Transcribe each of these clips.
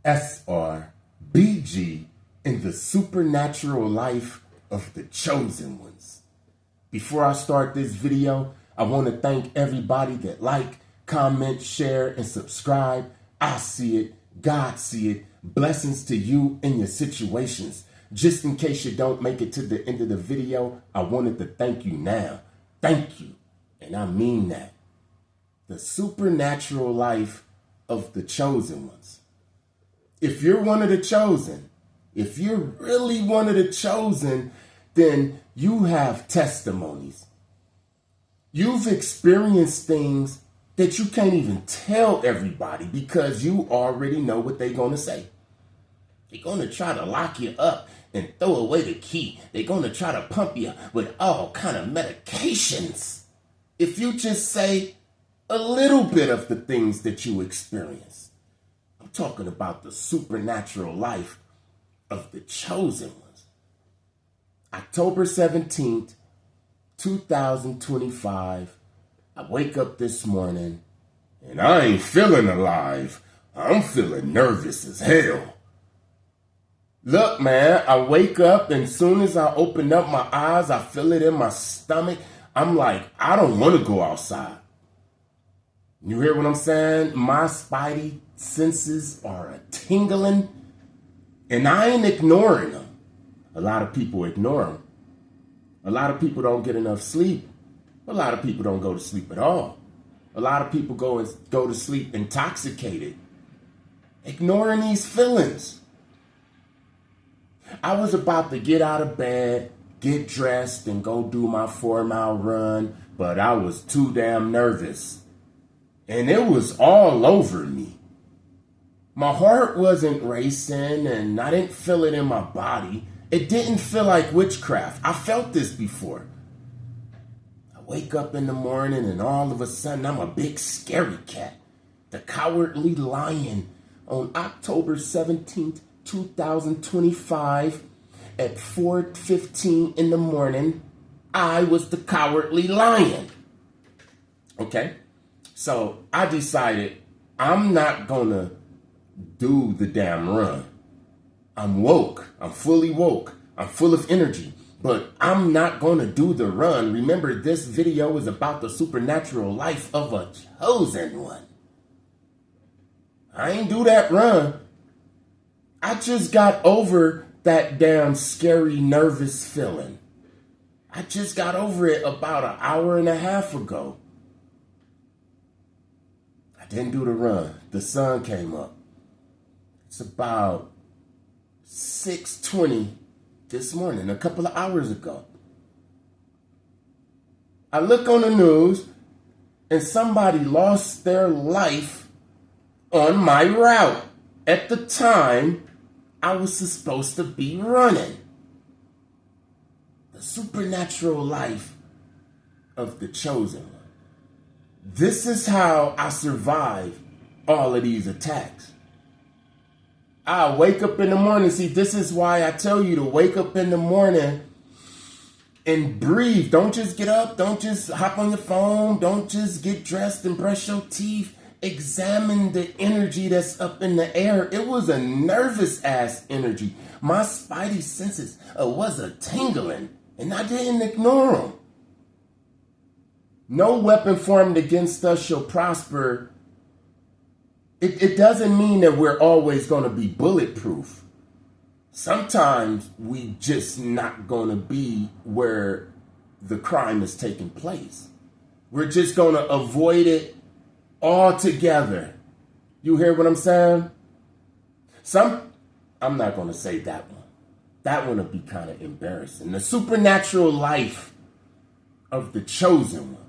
SR&BG in the supernatural life of the chosen ones. Before I start this video, I want to thank everybody that like, comment, share, and subscribe. I see it. God see it. Blessings to you in your situations. Just in case you don't make it to the end of the video, I wanted to thank you now. Thank you. And I mean that. The supernatural life of the chosen ones. If you're one of the chosen, if you're really one of the chosen, then you have testimonies. You've experienced things that you can't even tell everybody because you already know what they're going to say. They're going to try to lock you up and throw away the key. They're going to try to pump you with all kind of medications. If you just say a little bit of the things that you experienced. I'm talking about the supernatural life of the chosen ones. October 17th, 2025. I wake up this morning and I ain't feeling alive. I'm feeling nervous as hell. Look, man, I wake up and as soon as I open up my eyes, I feel it in my stomach. I'm like, I don't want to go outside. You hear what I'm saying? My spidey senses are a tingling and I ain't ignoring them. A lot of people ignore them. A lot of people don't get enough sleep. A lot of people don't go to sleep at all. A lot of people go to sleep intoxicated, ignoring these feelings. I was about to get out of bed, get dressed, and go do my 4-mile run, but I was too damn nervous. And it was all over me. My heart wasn't racing, and I didn't feel it in my body. It didn't feel like witchcraft. I felt this before. I wake up in the morning, and all of a sudden, I'm a big scary cat. The cowardly lion on October 17th, 2025 at 4:15 in the morning, I was the cowardly lion. Okay? So I decided I'm not going to do the damn run. I'm woke. I'm fully woke. I'm full of energy. But I'm not going to do the run. Remember, this video is about the supernatural life of a chosen one. I ain't do that run. I just got over that damn scary, nervous feeling. I just got over it about an hour and a half ago. I didn't do the run. The sun came up. It's about 6:20 this morning, a couple of hours ago. I look on the news and somebody lost their life on my route. At the time, I was supposed to be running. The supernatural life of the chosen one. This is how I survive all of these attacks. I wake up in the morning. See, this is why I tell you to wake up in the morning and breathe. Don't just get up. Don't just hop on your phone. Don't just get dressed and brush your teeth. Examine the energy that's up in the air. It was a nervous ass energy. My spidey senses was a tingling and I didn't ignore them. No weapon formed against us shall prosper. It doesn't mean that we're always going to be bulletproof. Sometimes we just not going to be where the crime is taking place. We're just going to avoid it altogether. You hear what I'm saying? I'm not going to say that one. That one will be kind of embarrassing. The supernatural life of the chosen one.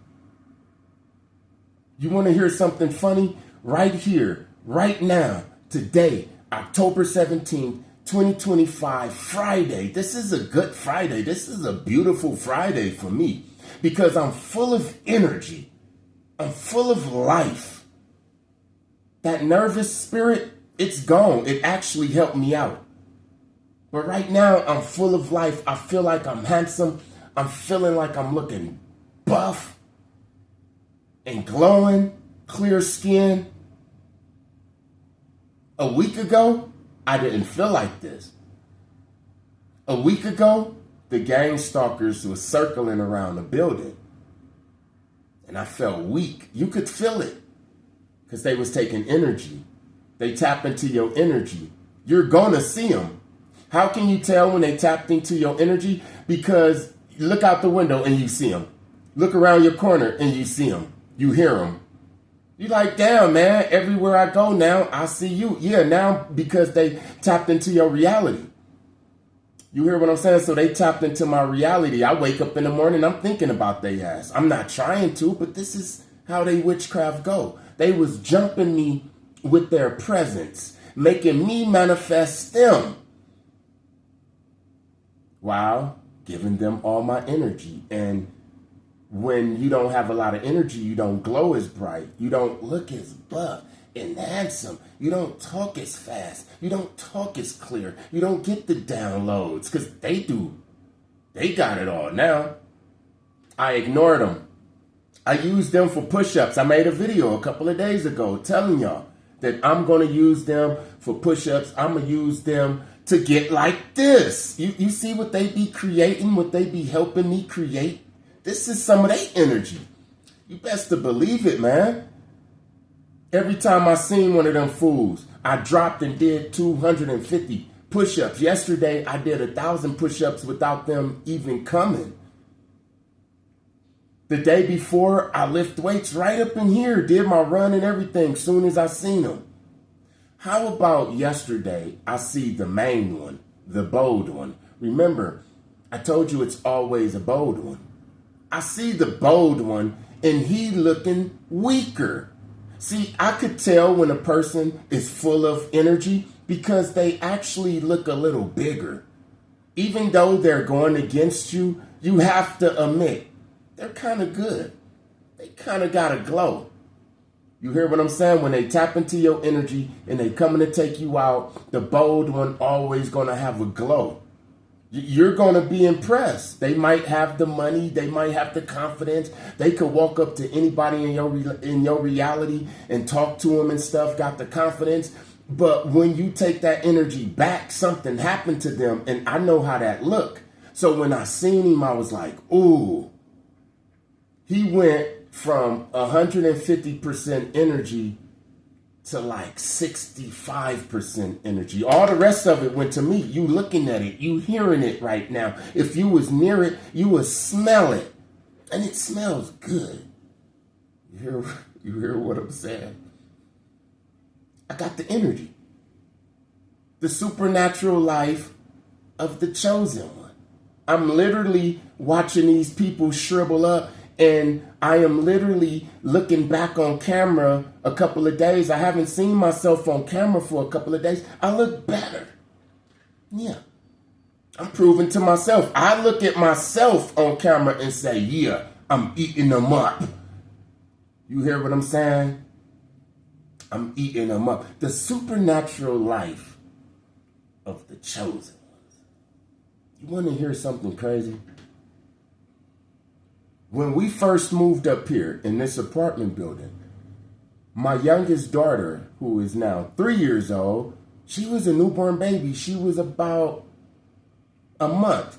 You want to hear something funny? Right here, right now, today, October 17th, 2025, Friday. This is a good Friday. This is a beautiful Friday for me because I'm full of energy. I'm full of life. That nervous spirit, it's gone. It actually helped me out. But right now, I'm full of life. I feel like I'm handsome. I'm feeling like I'm looking buff and glowing, clear skin. A week ago, I didn't feel like this. A week ago, the gang stalkers were circling around the building. And I felt weak. You could feel it. Because they was taking energy. They tap into your energy. You're going to see them. How can you tell when they tapped into your energy? Because you look out the window and you see them. Look around your corner and you see them. You hear them. You're like, damn, man, everywhere I go now, I see you. Yeah, now because they tapped into your reality. You hear what I'm saying? So they tapped into my reality. I wake up in the morning, I'm thinking about their ass. I'm not trying to, but this is how they witchcraft go. They was jumping me with their presence, making me manifest them. While giving them all my energy. And when you don't have a lot of energy, you don't glow as bright. You don't look as buff and handsome. You don't talk as fast. You don't talk as clear. You don't get the downloads because they do. They got it all now. I ignored them. I used them for push-ups. I made a video a couple of days ago telling y'all that I'm going to use them for push-ups. I'm going to use them to get like this. You see what they be creating, what they be helping me create? This is some of their energy. You best to believe it, man. Every time I seen one of them fools, I dropped and did 250 push-ups. Yesterday, I did 1,000 push-ups without them even coming. The day before, I lift weights right up in here, did my run and everything soon as I seen them. How about yesterday, I see the main one, the bold one. Remember, I told you it's always a bold one. I see the bold one, and he looking weaker. See, I could tell when a person is full of energy because they actually look a little bigger. Even though they're going against you, you have to admit, they're kind of good. They kind of got a glow. You hear what I'm saying? When they tap into your energy and they coming to take you out, the bold one always going to have a glow. You're going to be impressed. They might have the money. They might have the confidence. They could walk up to anybody in your reality and talk to them and stuff, got the confidence. But when you take that energy back, something happened to them. And I know how that look. So when I seen him, I was like, ooh. He went from 150% energy to like 65% energy. All the rest of it went to me. You looking at it, you hearing it right now. If you was near it, you would smell it. And it smells good. You hear what I'm saying? I got the energy. The supernatural life of the chosen one. I'm literally watching these people shrivel up. And I am literally looking back on camera a couple of days. I haven't seen myself on camera for a couple of days. I look better. Yeah. I'm proving to myself. I look at myself on camera and say, yeah, I'm eating them up. You hear what I'm saying? I'm eating them up. The supernatural life of the chosen ones. You want to hear something crazy? When we first moved up here in this apartment building, my youngest daughter, who is now 3 years old, she was a newborn baby. She was about a month,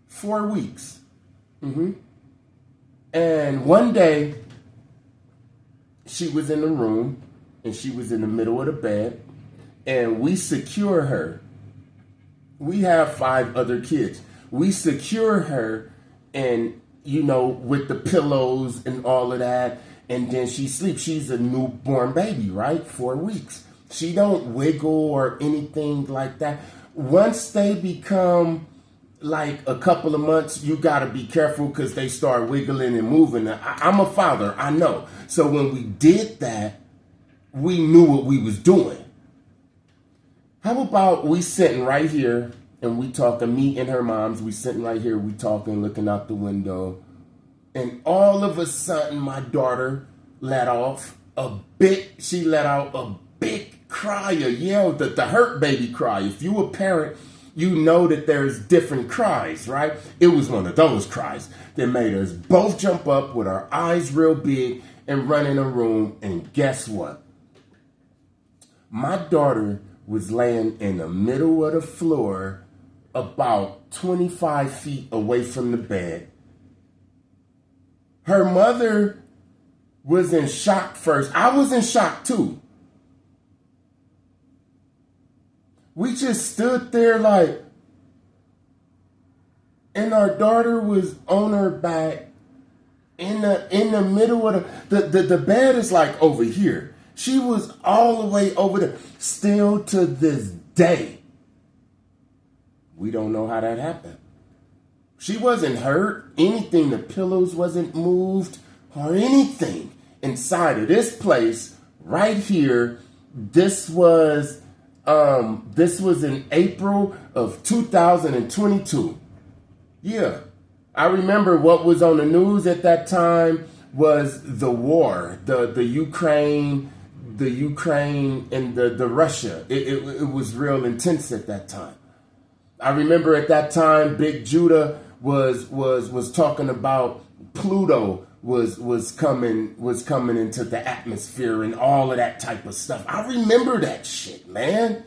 4 weeks. And one day, she was in the room, and she was in the middle of the bed, and we secure her. We have 5 other kids. We secure her, and with the pillows and all of that. And then she sleeps. She's a newborn baby, right? 4 weeks. She don't wiggle or anything like that. Once they become like a couple of months, you got to be careful because they start wiggling and moving. I'm a father, I know. So when we did that, we knew what we was doing. How about we sitting right here and we talking, me and her moms, we sitting right here, we talking, looking out the window. And all of a sudden, my daughter let out a big cry, a yell, the hurt baby cry. If you a parent, you know that there's different cries, right? It was one of those cries that made us both jump up with our eyes real big and run in a room. And guess what? My daughter was laying in the middle of the floor about 25 feet away from the bed. Her mother was in shock first. I was in shock too. We just stood there like, and our daughter was on her back in the middle of the bed is like over here. She was all the way over there. Still to this day, we don't know how that happened. She wasn't hurt. Anything, the pillows wasn't moved or anything inside of this place right here. This was in April of 2022. Yeah. I remember what was on the news at that time was the war, the Ukraine and the Russia. It was real intense at that time. I remember at that time, Big Judah was talking about Pluto was coming into the atmosphere and all of that type of stuff. I remember that shit, man.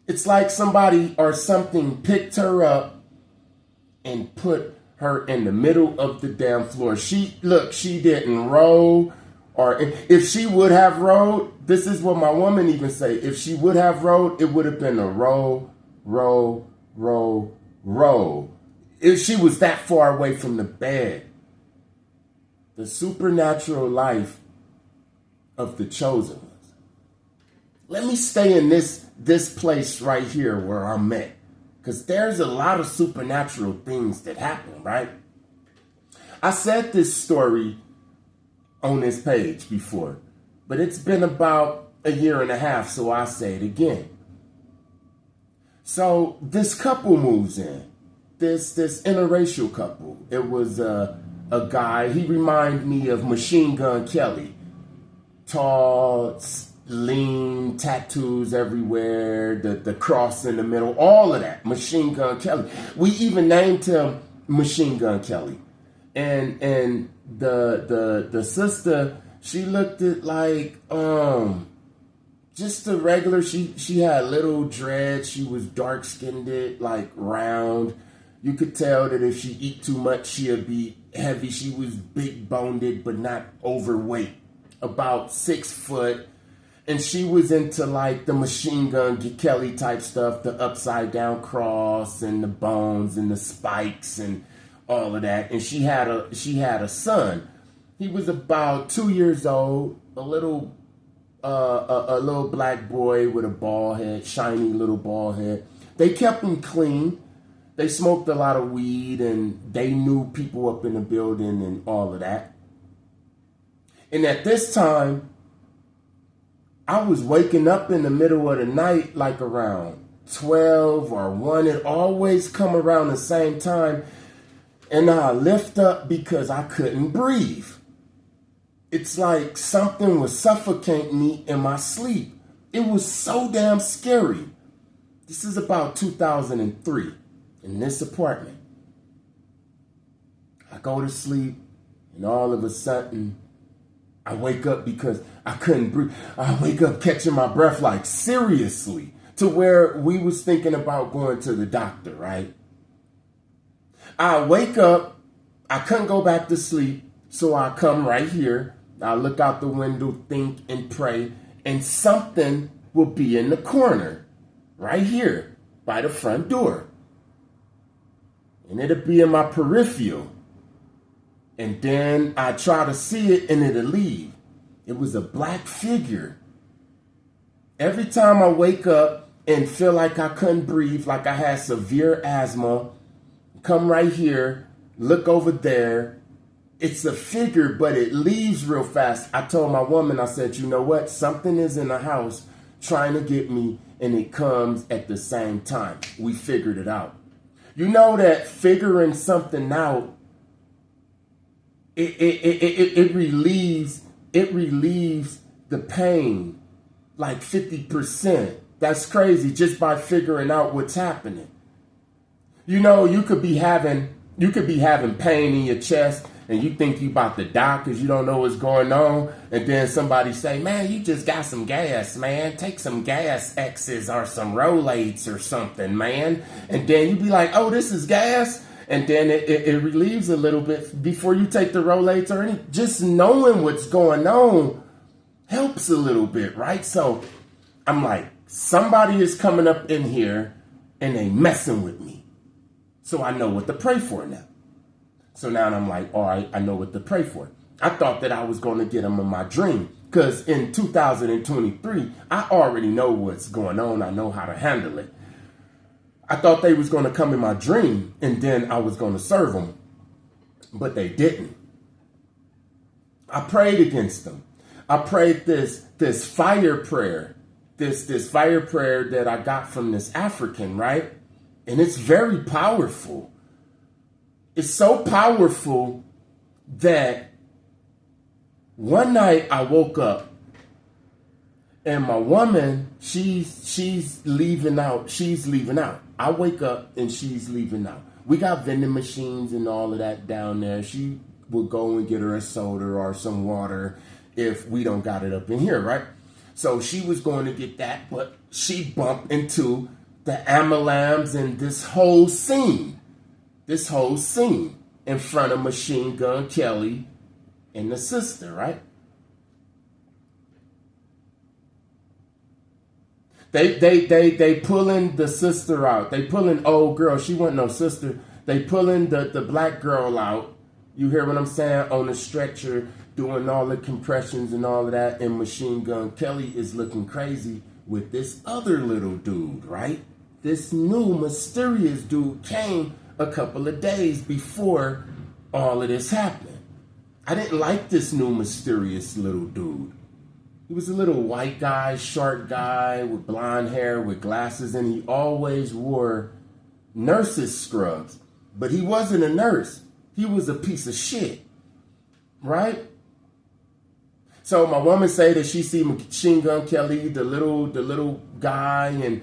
It's like somebody or something picked her up and put her in the middle of the damn floor. She didn't roll, or if she would have rolled, this is what my woman even say, if she would have rolled, it would have been a roll, roll, roll, roll. If she was that far away from the bed. The supernatural life of the chosen ones. Let me stay in this place right here where I'm at. Because there's a lot of supernatural things that happen, right? I said this story on this page before, but it's been about a year and a half, so I'll say it again. So this couple moves in, this interracial couple. It was a guy, he reminded me of Machine Gun Kelly. Tall, lean, tattoos everywhere, the cross in the middle, all of that. Machine Gun Kelly. We even named him Machine Gun Kelly. And the sister, she looked at like just a regular, she had little dreads, she was dark skinned, like round. You could tell that if she eat too much, she'd be heavy. She was big boned, but not overweight. About 6 foot. And she was into like the Machine Gun Kelly type stuff, the upside down cross and the bones and the spikes and all of that. And she had a son. He was about 2 years old, a little black boy with a bald head, shiny little bald head. They kept him clean. They smoked a lot of weed and they knew people up in the building and all of that. And at this time, I was waking up in the middle of the night, like around 12 or 1. It always come around the same time. And I lift up because I couldn't breathe. It's like something was suffocating me in my sleep. It was so damn scary. This is about 2003 in this apartment. I go to sleep and all of a sudden I wake up because I couldn't breathe. I wake up catching my breath like seriously, to where we was thinking about going to the doctor, right? I wake up, I couldn't go back to sleep, so I come right here. I look out the window, think and pray, and something will be in the corner, right here, by the front door. And it'll be in my peripheral. And then I try to see it and it'll leave. It was a black figure. Every time I wake up and feel like I couldn't breathe, like I had severe asthma, come right here, look over there. It's a figure, but it leaves real fast. I told my woman, I said, you know what? Something is in the house trying to get me, and it comes at the same time. We figured it out. You know that figuring something out, it relieves the pain like 50%. That's crazy, just by figuring out what's happening. You know, you could be having pain in your chest, and you think you about to die because you don't know what's going on, and then somebody say, man, you just got some gas, man. Take some gas X's or some Rolaids or something, man. And then you be like, oh, this is gas? And then it relieves a little bit before you take the Rolaids or anything. Just knowing what's going on helps a little bit, right? So I'm like, somebody is coming up in here and they messing with me. So I know what to pray for now. So now I'm like, all right, I know what to pray for. I thought that I was going to get them in my dream because in 2023, I already know what's going on. I know how to handle it. I thought they was going to come in my dream and then I was going to serve them, but they didn't. I prayed against them. I prayed this fire prayer, this fire prayer that I got from this African, right? And it's very powerful. It's so powerful that one night I woke up and my woman, she's leaving out. She's leaving out. I wake up and she's leaving out. We got vending machines and all of that down there. She will go and get her a soda or some water if we don't got it up in here, right? So she was going to get that, but she bumped into the Amalams and this whole scene in front of Machine Gun Kelly and the sister, right? They pulling the sister out. They pulling old girl. She wasn't no sister. They pulling the black girl out. You hear what I'm saying? On the stretcher, doing all the compressions and all of that. And Machine Gun Kelly is looking crazy with this other little dude, right? This new mysterious dude came a couple of days before all of this happened. I didn't like this new mysterious little dude. He was a little white guy, short guy with blonde hair, with glasses, and he always wore nurse's scrubs. But he wasn't a nurse. He was a piece of shit, right? So my woman say that she see Machine Gun Kelly, the little guy, and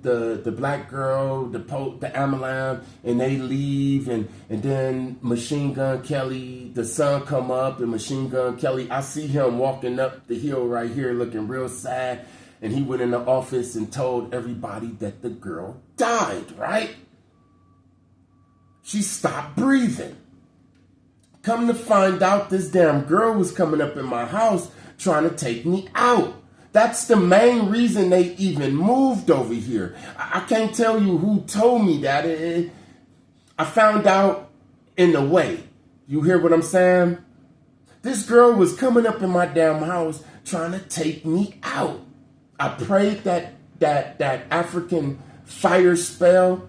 the black girl, the Amalam, and they leave, and then Machine Gun Kelly, the sun come up, and Machine Gun Kelly, I see him walking up the hill right here looking real sad, and he went in the office and told everybody that the girl died, right? She stopped breathing. Come to find out, this damn girl was coming up in my house trying to take me out. That's the main reason they even moved over here. I can't tell you who told me that. I found out in the way. You hear what I'm saying? This girl was coming up in my damn house trying to take me out. I prayed that African fire spell.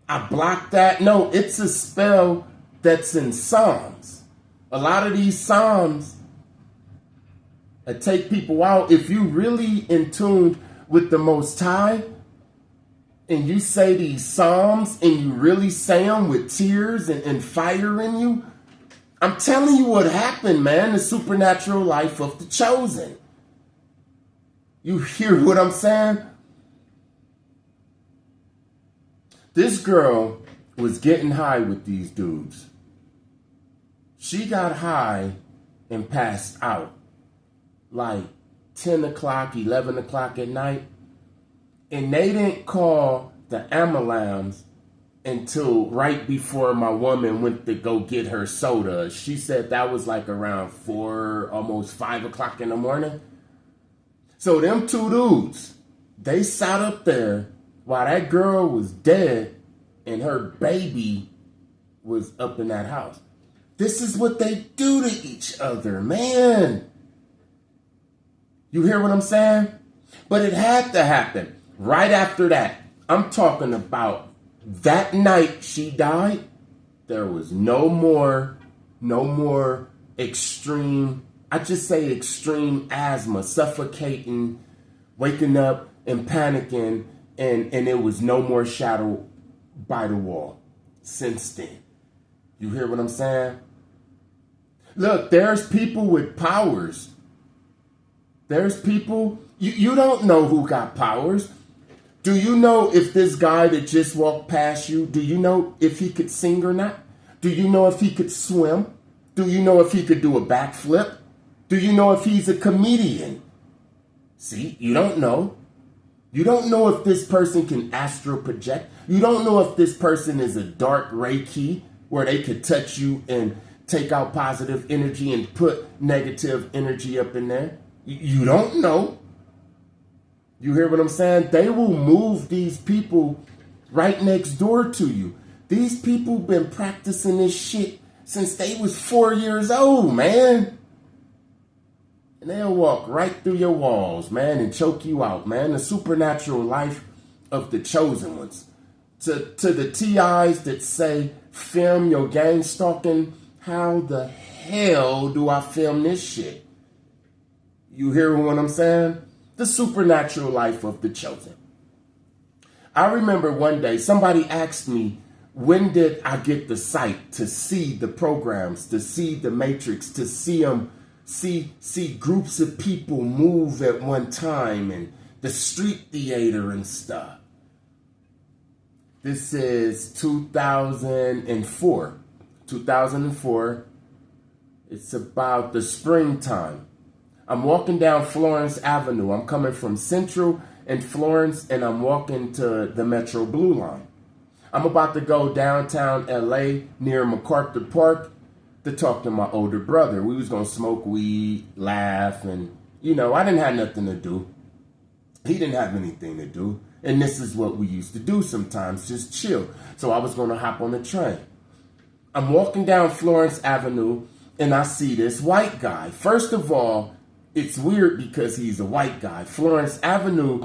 I blocked that. No, it's a spell that's in Psalms. A lot of these Psalms take people out. If you really in tune with the Most High and you say these Psalms and you really say them with tears and fire in you, I'm telling you what happened, man. The supernatural life of the chosen. You hear what I'm saying? This girl was getting high with these dudes. She got high and passed out like 10 o'clock, 11 o'clock at night. And they didn't call the Amalams until right before my woman went to go get her soda. She said that was like around 4, almost 5 o'clock in the morning. So them two dudes, they sat up there while that girl was dead and her baby was up in that house. This is what they do to each other, man. You hear what I'm saying? But it had to happen right after that. I'm talking about that night she died. There was no more extreme, I just say extreme asthma, suffocating, waking up and panicking, and it was no more shadow by the wall since then. You hear what I'm saying? Look, there's people with powers. There's people, you don't know who got powers. Do you know if this guy that just walked past you, do you know if he could sing or not? Do you know if he could swim? Do you know if he could do a backflip? Do you know if he's a comedian? See, you don't know. You don't know if this person can astral project. You don't know if this person is a dark Reiki where they could touch you and take out positive energy and put negative energy up in there. You don't know. You hear what I'm saying? They will move these people right next door to you. These people been practicing this shit since they was 4 years old, man. And they'll walk right through your walls, man, and choke you out, man. The supernatural life of the chosen ones. To the TIs that say, film your gang stalking, how the hell do I film this shit? You hear what I'm saying? The supernatural life of the chosen. I remember one day somebody asked me, when did I get the sight to see the programs, to see the matrix, to see them, see groups of people move at one time and the street theater and stuff? This is 2004. 2004. It's about the springtime. I'm walking down Florence Avenue. I'm coming from Central and Florence, and I'm walking to the Metro Blue Line. I'm about to go downtown LA near MacArthur Park to talk to my older brother. We was going to smoke weed, laugh, and, you know, I didn't have nothing to do. He didn't have anything to do. And this is what we used to do sometimes, just chill. So I was going to hop on the train. I'm walking down Florence Avenue, and I see this white guy. First of all, it's weird because he's a white guy. Florence Avenue,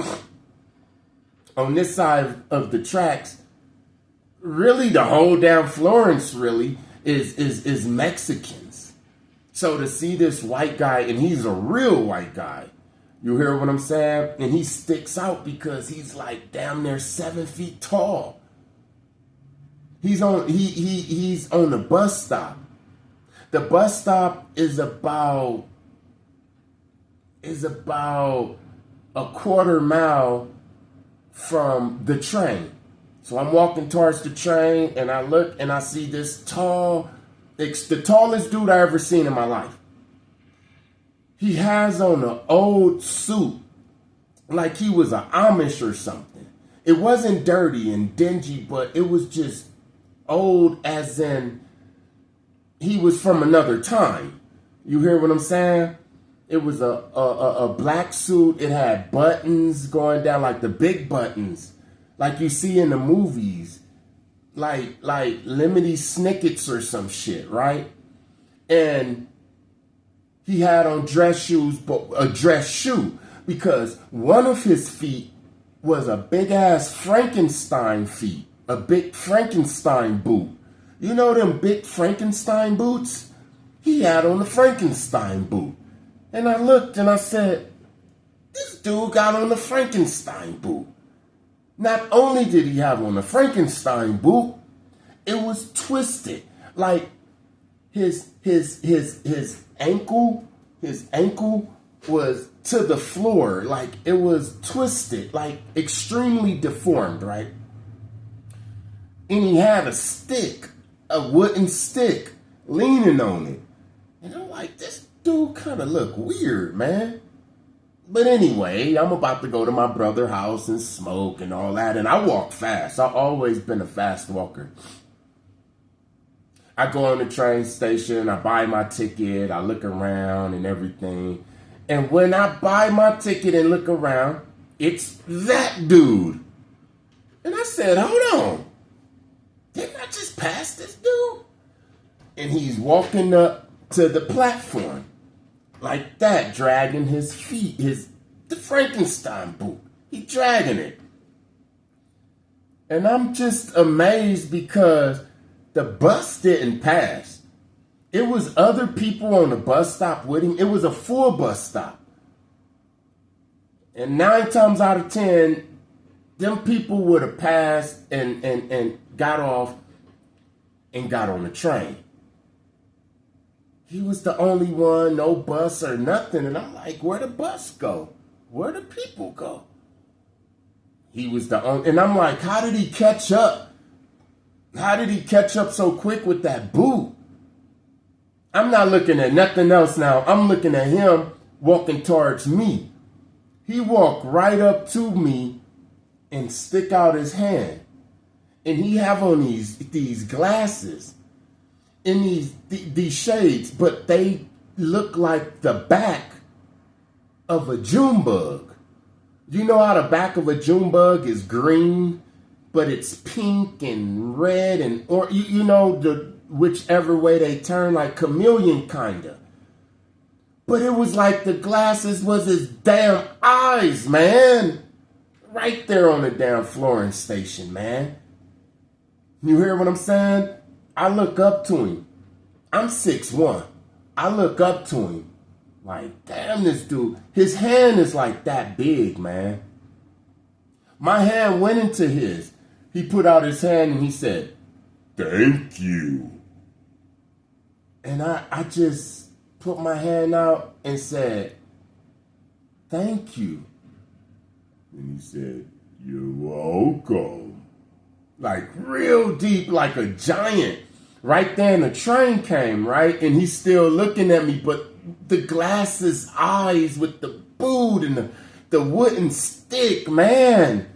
on this side of the tracks, really the whole damn Florence really is Mexicans. So to see this white guy, and he's a real white guy, you hear what I'm saying? And he sticks out because he's like damn near 7 feet tall. He's on the bus stop. The bus stop is about a quarter mile from the train. So I'm walking towards the train, and I look and I see this it's the tallest dude I ever seen in my life. He has on an old suit, like he was an Amish or something. It wasn't dirty and dingy, but it was just old as in he was from another time. You hear what I'm saying? It was a black suit. It had buttons going down, like the big buttons, like you see in the movies, like Lemony Snicket's or some shit, right? And he had on dress shoes, but a dress shoe, because one of his feet was a big ass Frankenstein feet, a big Frankenstein boot. You know them big Frankenstein boots? He had on the Frankenstein boot. And I looked and I said, this dude got on the Frankenstein boot. Not only did he have on the Frankenstein boot, it was twisted. Like his ankle was to the floor. Like it was twisted, like extremely deformed, right? And he had a stick, a wooden stick, leaning on it. And I'm like, this dude kind of look weird, man. But anyway, I'm about to go to my brother's house and smoke and all that. And I walk fast. I've always been a fast walker. I go on the train station. I buy my ticket. I look around and everything. And when I buy my ticket and look around, it's that dude. And I said, hold on. Didn't I just pass this dude? And he's walking up to the platform. Like that, dragging his feet, the Frankenstein boot. He dragging it. And I'm just amazed because the bus didn't pass. It was other people on the bus stop with him. It was a full bus stop. And 9 times out of 10, them people would have passed and got off and got on the train. He was the only one, no bus or nothing. And I'm like, where'd the bus go? Where'd the people go? He was the only, and I'm like, how did he catch up How did he catch up so quick with that boot? I'm not looking at nothing else now. I'm looking at him walking towards me. He walked right up to me and stick out his hand. And he have on these glasses and these shades, but they look like the back of a June bug. You know how the back of a June bug is green, but it's pink and red and or you know the whichever way they turn, like chameleon kinda. But it was like the glasses was his damn eyes, man. Right there on the damn flooring station, man. You hear what I'm saying? I look up to him. I'm 6'1". I look up to him. Like, damn, this dude. His hand is like that big, man. My hand went into his. He put out his hand and he said, "Thank you." And I just put my hand out and said, "Thank you." And he said, "You're welcome." Like real deep, like a giant. Right then the train came, right? And he's still looking at me, but the glasses eyes with the boot and the wooden stick, man.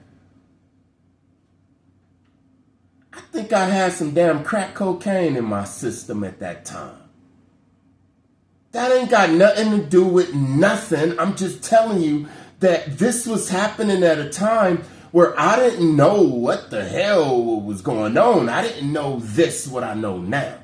I think I had some damn crack cocaine in my system at that time. That ain't got nothing to do with nothing. I'm just telling you that this was happening at a time where I didn't know what the hell was going on. I didn't know this, what I know now.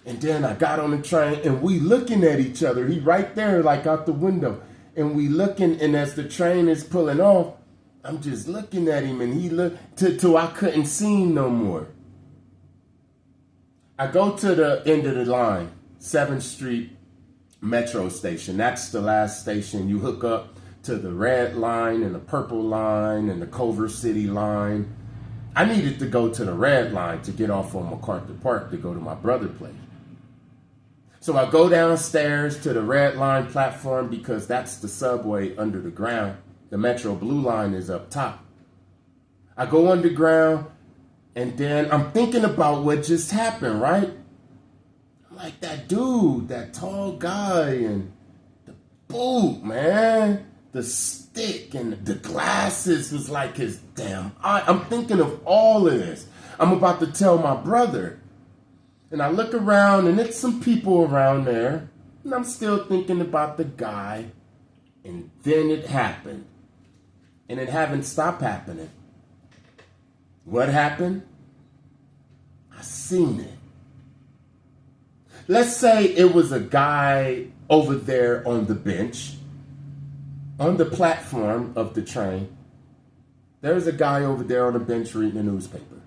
And then I got on the train and we looking at each other. He right there like out the window. And we looking, and as the train is pulling off, I'm just looking at him and he looked till I couldn't see him no more. I go to the end of the line, 7th Street Metro Station. That's the last station. You hook up to the red line and the purple line and the Culver City line. I needed to go to the red line to get off on MacArthur Park to go to my brother's place. So I go downstairs to the red line platform because that's the subway under the ground. The Metro Blue line is up top. I go underground and then I'm thinking about what just happened, right? I'm like, that dude, that tall guy and the boot, man. The stick and the glasses was like his damn eye. I'm thinking of all of this. I'm about to tell my brother. And I look around and it's some people around there. And I'm still thinking about the guy. And then it happened. And it haven't stopped happening. What happened? I seen it. Let's say it was a guy over there on the bench. On the platform of the train, there's a guy over there on the bench reading a newspaper.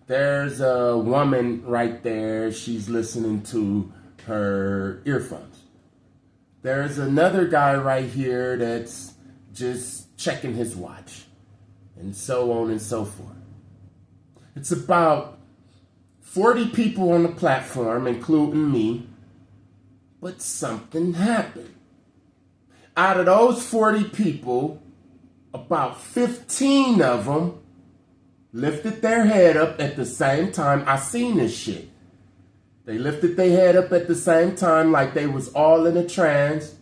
There's a woman right there. She's listening to her earphones. There's another guy right here that's just checking his watch. And so on and so forth. It's about 40 people on the platform, including me. But something happened. Out of those 40 people, about 15 of them lifted their head up at the same time. I seen this shit. They lifted their head up at the same time like they was all in a trance.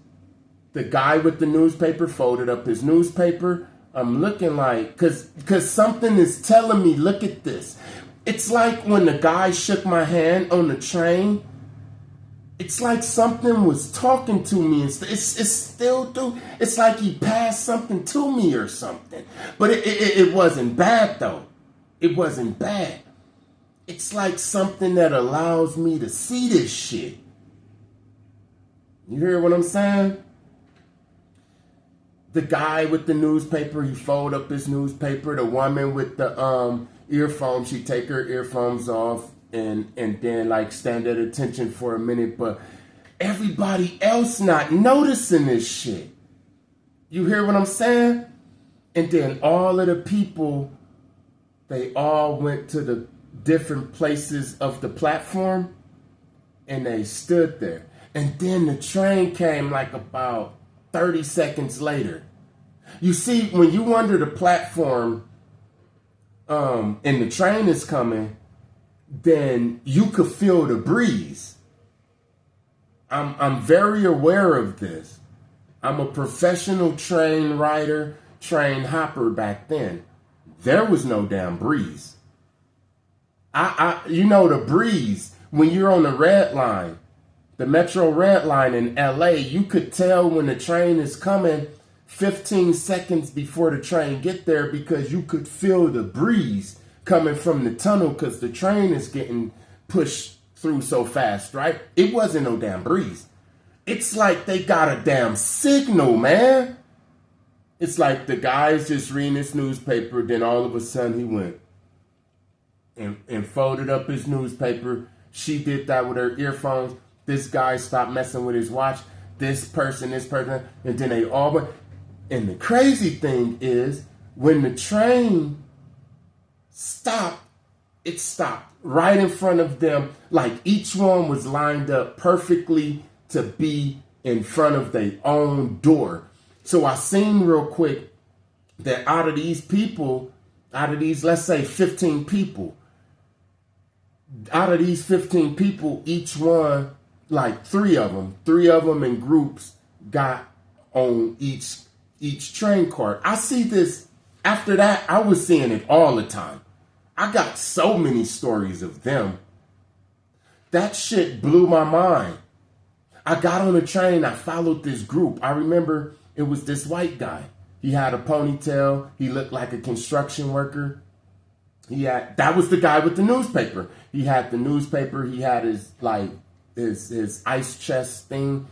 The guy with the newspaper folded up his newspaper. I'm looking like, cause something is telling me, look at this. It's like when the guy shook my hand on the train. It's like something was talking to me. It's still do. It's like he passed something to me or something. But it wasn't bad though. It wasn't bad. It's like something that allows me to see this shit. You hear what I'm saying? The guy with the newspaper, he fold up his newspaper. The woman with the earphones, she take her earphones off. And then like stand at attention for a minute, but everybody else not noticing this shit. You hear what I'm saying? And then all of the people, they all went to the different places of the platform and they stood there. And then the train came like about 30 seconds later. You see, when you under the platform, and the train is coming, then you could feel the breeze. I'm very aware of this. I'm a professional train rider, train hopper back then. There was no damn breeze. You know, the breeze, when you're on the red line, the Metro Red Line in LA, you could tell when the train is coming 15 seconds before the train get there because you could feel the breeze coming from the tunnel because the train is getting pushed through so fast, right? It wasn't no damn breeze. It's like they got a damn signal, man. It's like the guy's just reading his newspaper, then all of a sudden he went and folded up his newspaper. She did that with her earphones. This guy stopped messing with his watch. This person, and then they all went. And the crazy thing is, when the train stopped, it stopped right in front of them. Like each one was lined up perfectly to be in front of their own door. So I seen real quick that out of these, let's say 15 people, each one, like three of them in groups got on each train cart. I see this. After that, I was seeing it all the time. I got so many stories of them. That shit blew my mind. I got on a train. I followed this group. I remember it was this white guy. He had a ponytail. He looked like a construction worker. That was the guy with the newspaper. He had the newspaper. He had his ice chest thing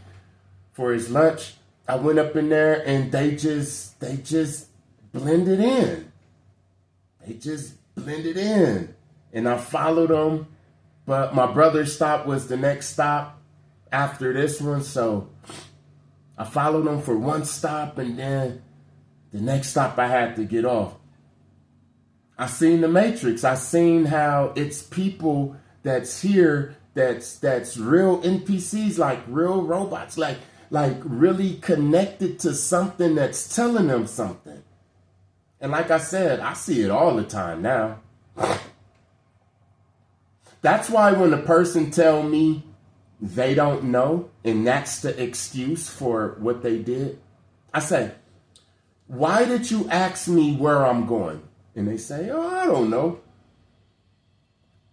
for his lunch. I went up in there and they just blended in. And I followed them. But my brother's stop was the next stop after this one. So I followed them for one stop, and then the next stop I had to get off. I seen the Matrix. I seen how it's people that's here that's real NPCs, like real robots, like really connected to something that's telling them something. And like I said, I see it all the time now. That's why when a person tell me they don't know, and that's the excuse for what they did, I say, why did you ask me where I'm going? And they say, oh, I don't know.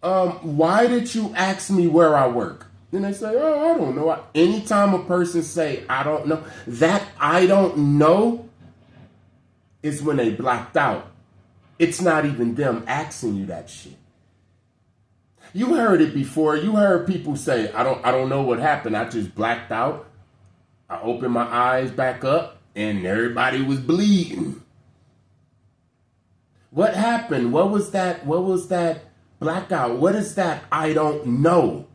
Why did you ask me where I work? Then they say, oh, I don't know. Anytime a person say, I don't know, that I don't know is when they blacked out. It's not even them asking you that shit. You heard it before. You heard people say, I don't know what happened. I just blacked out. I opened my eyes back up and everybody was bleeding. What happened? What was that blackout? What is that? I don't know.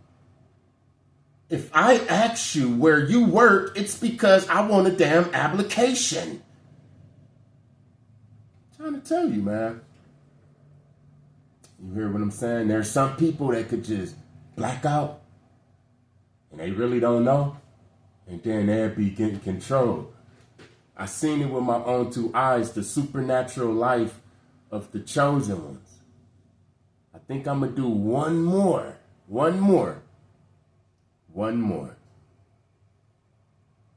If I ask you where you work, it's because I want a damn application. I'm trying to tell you, man. You hear what I'm saying? There's some people that could just black out and they really don't know, and then they'll be getting control. I seen it with my own two eyes, the supernatural life of the chosen ones. I think I'm going to do one more.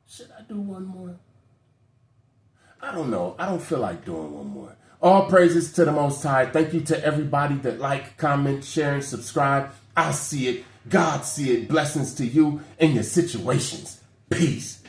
Should I do one more? I don't know. I don't feel like doing one more. All praises to the Most High. Thank you to everybody that like, comment, share, and subscribe. I see it. God see it. Blessings to you and your situations. Peace.